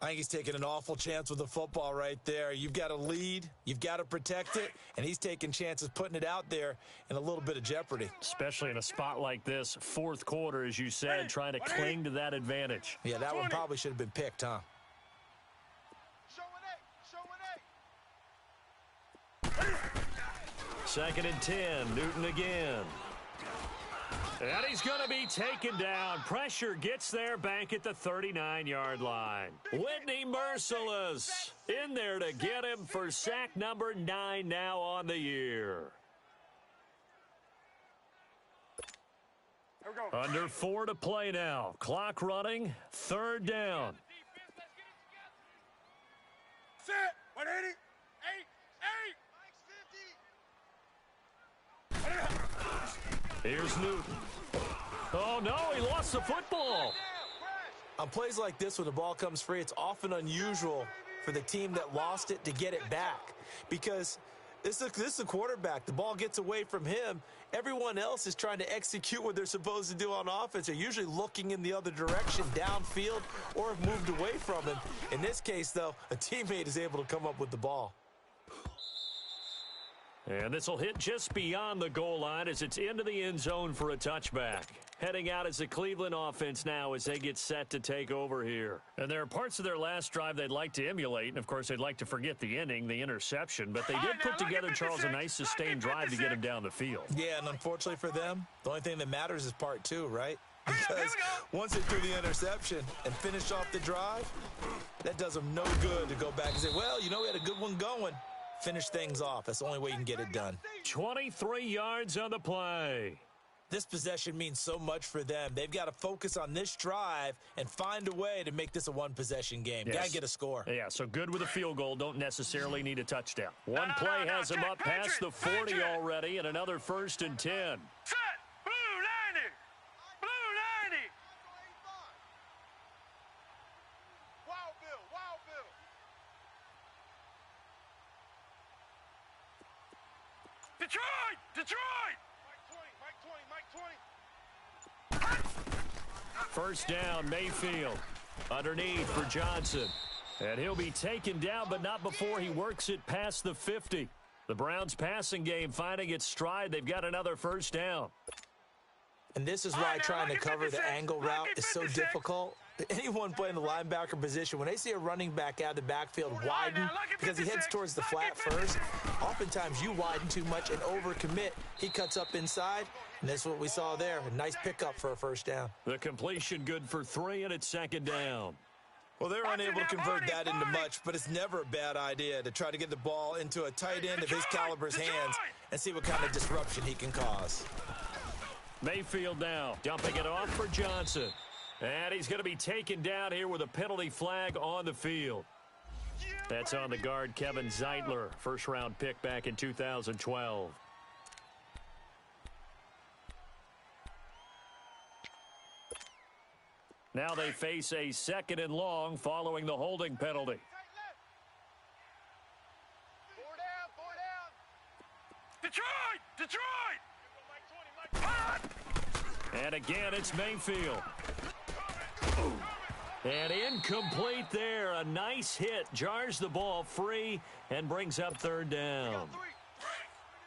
I think he's taking an awful chance with the football right there. You've got to lead, you've got to protect it, and he's taking chances putting it out there in a little bit of jeopardy. Especially in a spot like this, 4th quarter, as you said, trying to cling to that advantage. Yeah, that one probably should have been picked, huh? 2nd and 10. Newton again. And he's going to be taken down. Pressure gets there back at the 39-yard line. Whitney Merciless in there to get him for sack number 9 now on the year. Under 4 to play now. Clock running. 3rd down. Set. 180. 8. Here's Newton. Oh, no, he lost the football. On plays like this, when the ball comes free, it's often unusual for the team that lost it to get it back. Because this is a quarterback. The ball gets away from him. Everyone else is trying to execute what they're supposed to do on offense. They're usually looking in the other direction, downfield, or have moved away from him. In this case, though, a teammate is able to come up with the ball. And this will hit just beyond the goal line as it's into the end zone for a touchback. Heading out as the Cleveland offense now as they get set to take over here. And there are parts of their last drive they'd like to emulate. And, of course, they'd like to forget the inning, the interception. But they did put together, Charles, a nice sustained drive to get him down the field. Yeah, and unfortunately for them, the only thing that matters is part 2, right? Because once they threw the interception and finished off the drive, that does them no good to go back and say, well, you know, we had a good one going. Finish things off. That's the only way you can get it done. 23 yards on the play. This possession means so much for them. They've got to focus on this drive and find a way to make this a one-possession game. Yes. Got to get a score. Yeah, so good with a field goal. Don't necessarily need a touchdown. One play has him up past the 40 already, and another 1st and 10. Set. Blue 90. Blue 90. Wild Bill. Wild Bill. Detroit. Detroit. Mike 20. Mike 20. 1st down, Mayfield. Underneath for Johnson. And he'll be taken down, but not before he works it past the 50. The Browns passing game finding its stride. They've got another 1st down. And this is why trying to cover the angle route is so difficult. Anyone playing the linebacker position, when they see a running back out of the backfield widen because he heads towards the flat first, oftentimes you widen too much and overcommit. He cuts up inside, and that's what we saw there. A nice pickup for a 1st down. The completion good for 3, and it's 2nd down. Well, they're unable to convert that into much, but it's never a bad idea to try to get the ball into a tight end of his caliber's hands and see what kind of disruption he can cause. Mayfield now, dumping it off for Johnson. And he's going to be taken down here with a penalty flag on the field. That's on the guard, Kevin Zeitler, 1st-round pick back in 2012. Now they face a 2nd and long following the holding penalty. 4 down. Detroit. And again, it's Mayfield. And incomplete there. A nice hit. Jars the ball free and brings up 3rd down.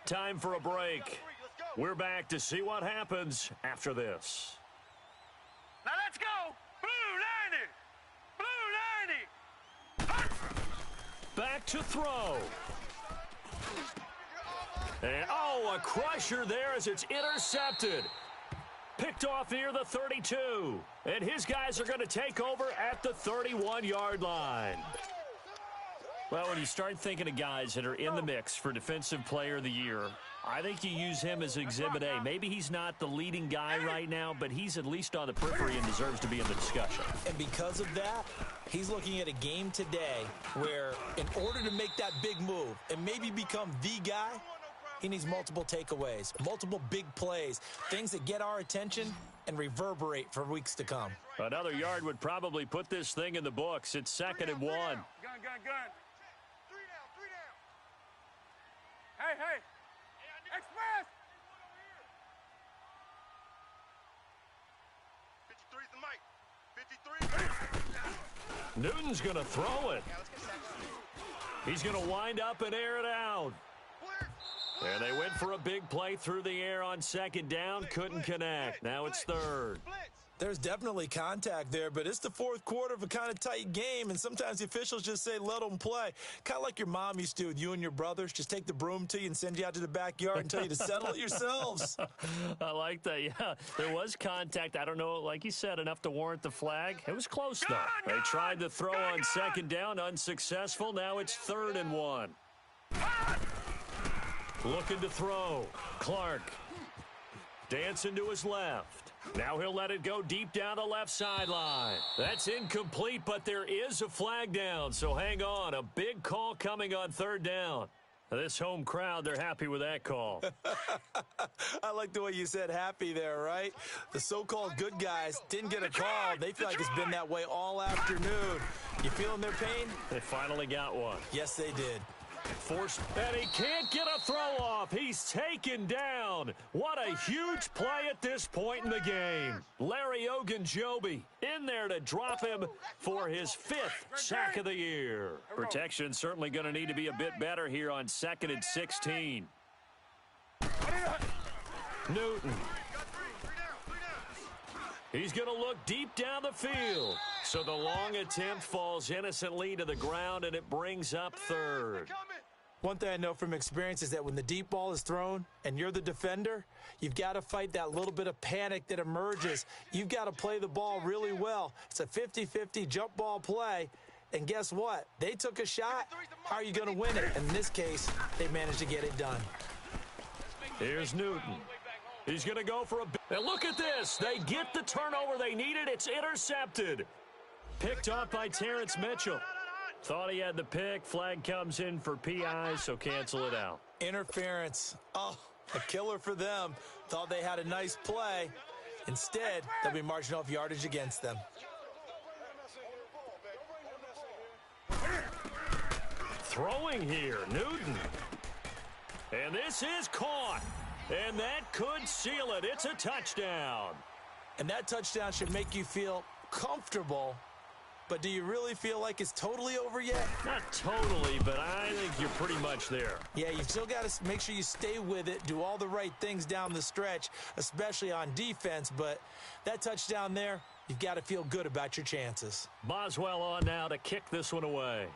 Time for a break. We're back to see what happens after this. Now let's go. Blue 90. Blue 90. Back to throw. And, oh, a crusher there as it's intercepted. Picked off near the 32. And his guys are going to take over at the 31-yard line. Well, when you start thinking of guys that are in the mix for Defensive Player of the Year, I think you use him as Exhibit A. Maybe he's not the leading guy right now, but he's at least on the periphery and deserves to be in the discussion. And because of that, he's looking at a game today where in order to make that big move and maybe become the guy, he needs multiple takeaways, multiple big plays, things that get our attention and reverberate for weeks to come. Another yard would probably put this thing in the books. It's 2nd and 1. Gun. 3 down. Hey. Express. 53's the mic. 53. Newton's going to throw it. He's going to wind up and air it out. And they went for a big play through the air on 2nd down. Couldn't connect. Now it's 3rd. There's definitely contact there, but it's the fourth quarter of a kind of tight game, and sometimes the officials just say, let them play. Kind of like your mom used to do with you and your brothers. Just take the broom to you and send you out to the backyard and tell you to settle it yourselves. I like that, yeah. There was contact. I don't know, like you said, enough to warrant the flag. It was close, though. They tried to throw on second down, unsuccessful. Now it's 3rd and 1. Looking to throw. Clark. Dancing to his left. Now he'll let it go deep down the left sideline. That's incomplete, but there is a flag down, so hang on. A big call coming on 3rd down. This home crowd, they're happy with that call. I like the way you said happy there, right? The so-called good guys didn't get a call. They feel like it's been that way all afternoon. You feeling their pain? They finally got one. Yes, they did. Forced, and he can't get a throw off. He's taken down. What a huge play at this point in the game. Larry Ogunjobi in there to drop him for his 5th sack of the year. Protection certainly going to need to be a bit better here on 2nd and 16. Newton. He's going to look deep down the field. So the long attempt falls innocently to the ground, and it brings up 3rd. One thing I know from experience is that when the deep ball is thrown and you're the defender, you've got to fight that little bit of panic that emerges. You've got to play the ball really well. It's a 50-50 jump ball play. And guess what? They took a shot. How are you going to win it? And in this case, they managed to get it done. Here's Newton. He's going to go for a... And look at this. They get the turnover they needed. It's intercepted. Picked off by Terrence Mitchell. Thought he had the pick. Flag comes in for PI, so cancel it out. Interference. Oh, a killer for them. Thought they had a nice play. Instead, they'll be marching off yardage against them. Throwing here, Newton. And this is caught. And that could seal it. It's a touchdown. And that touchdown should make you feel comfortable. But do you really feel like it's totally over yet? Not totally, but I think you're pretty much there. Yeah, you still got to make sure you stay with it, do all the right things down the stretch, especially on defense. But that touchdown there, you've got to feel good about your chances. Boswell on now to kick this one away.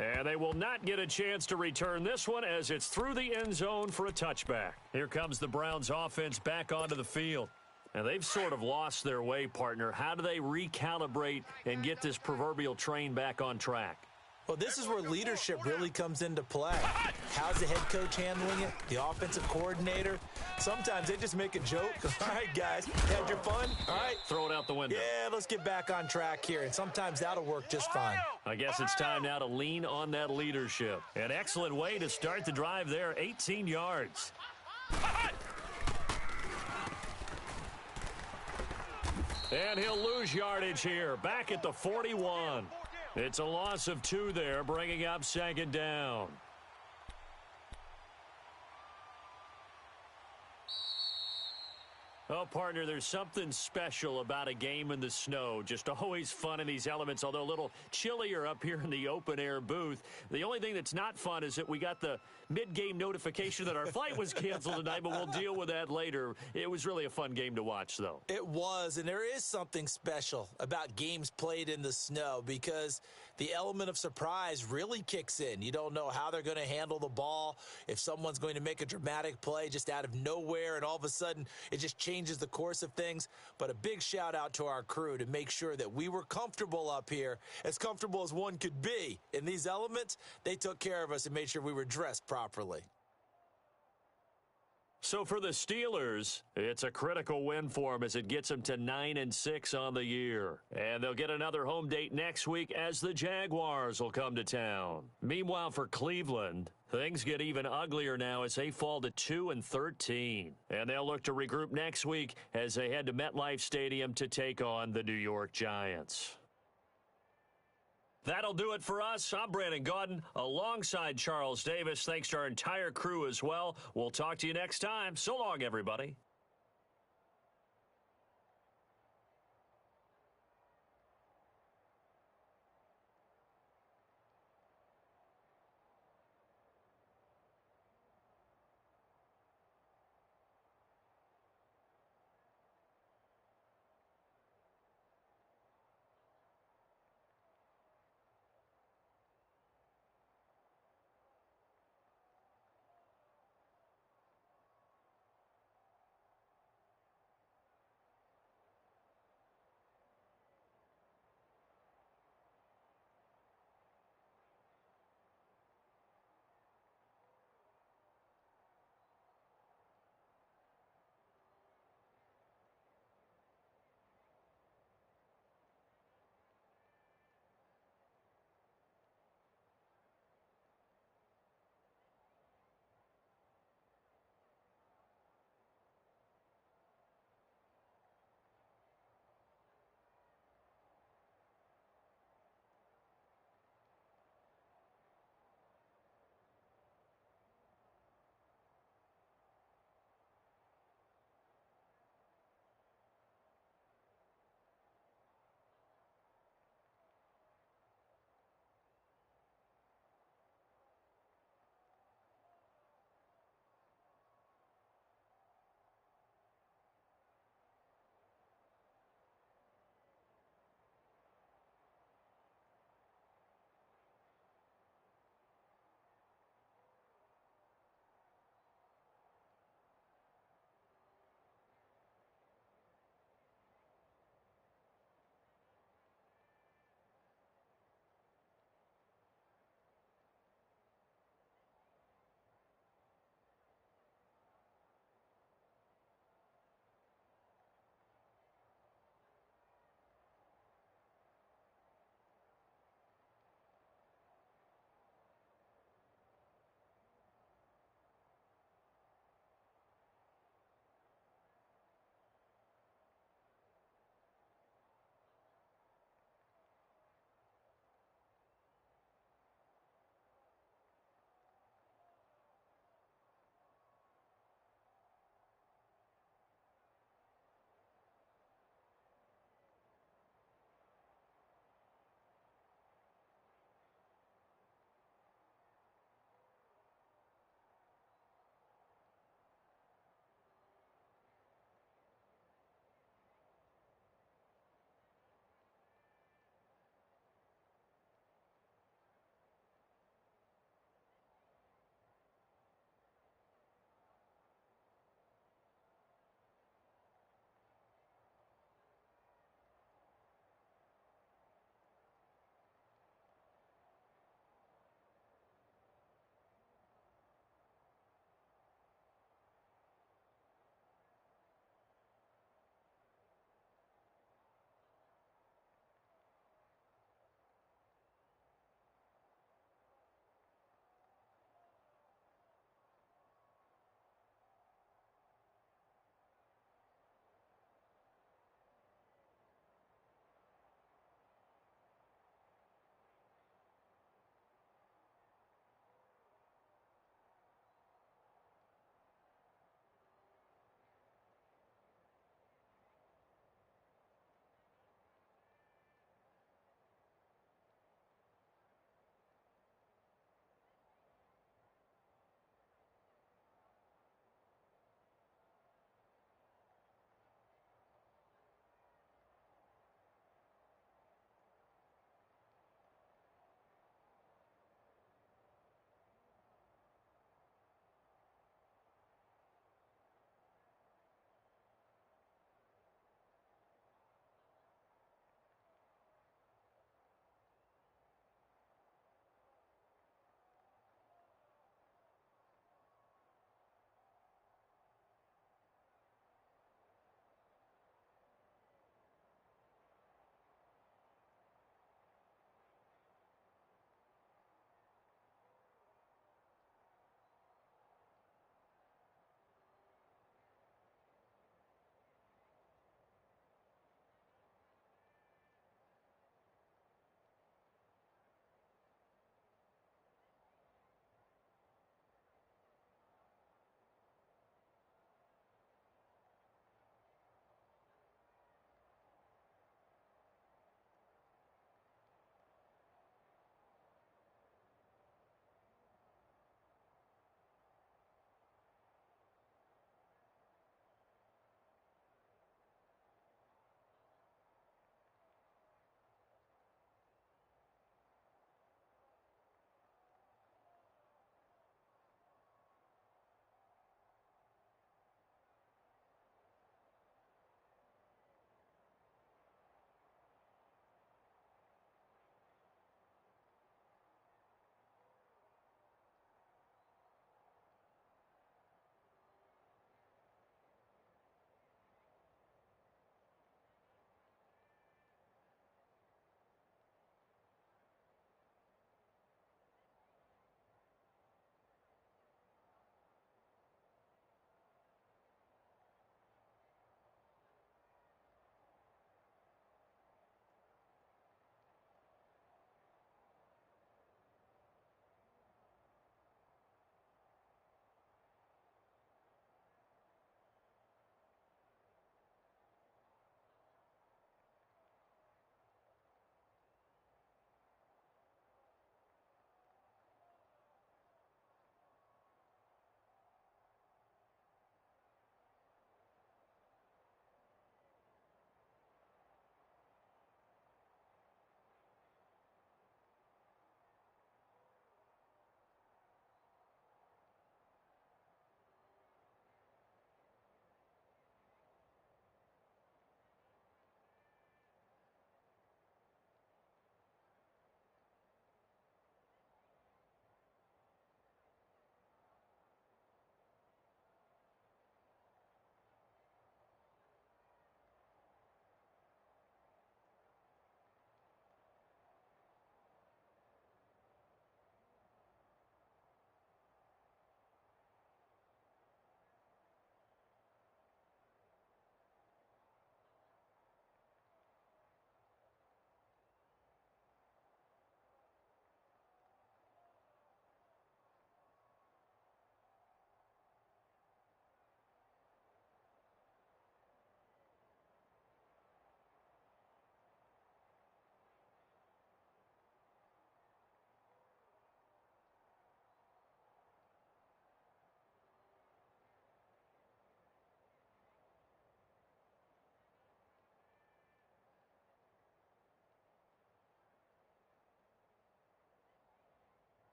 And they will not get a chance to return this one as it's through the end zone for a touchback. Here comes the Browns offense back onto the field. And they've sort of lost their way, partner. How do they recalibrate and get this proverbial train back on track? Well, this is where leadership really comes into play. How's the head coach handling it? The offensive coordinator? Sometimes they just make a joke. All right, guys, had your fun? All right. Throw it out the window. Yeah, let's get back on track here. And sometimes that'll work just fine. I guess it's time now to lean on that leadership. An excellent way to start the drive there, 18 yards. And he'll lose yardage here, back at the 41. It's a loss of 2 there, bringing up 2nd down. Oh, partner, there's something special about a game in the snow. Just always fun in these elements, although a little chillier up here in the open-air booth. The only thing that's not fun is that we got the mid-game notification that our flight was canceled tonight, but we'll deal with that later. It was really a fun game to watch, though. It was, and there is something special about games played in the snow because the element of surprise really kicks in. You don't know how they're going to handle the ball, if someone's going to make a dramatic play just out of nowhere, and all of a sudden it just changes the course of things. But a big shout out to our crew to make sure that we were comfortable up here, as comfortable as one could be. In these elements, they took care of us and made sure we were dressed properly. So for the Steelers, it's a critical win for them as it gets them to 9-6 on the year. And they'll get another home date next week as the Jaguars will come to town. Meanwhile, for Cleveland, things get even uglier now as they fall to 2-13. And they'll look to regroup next week as they head to MetLife Stadium to take on the New York Giants. That'll do it for us. I'm Brandon Gaudin alongside Charles Davis. Thanks to our entire crew as well. We'll talk to you next time. So long, everybody.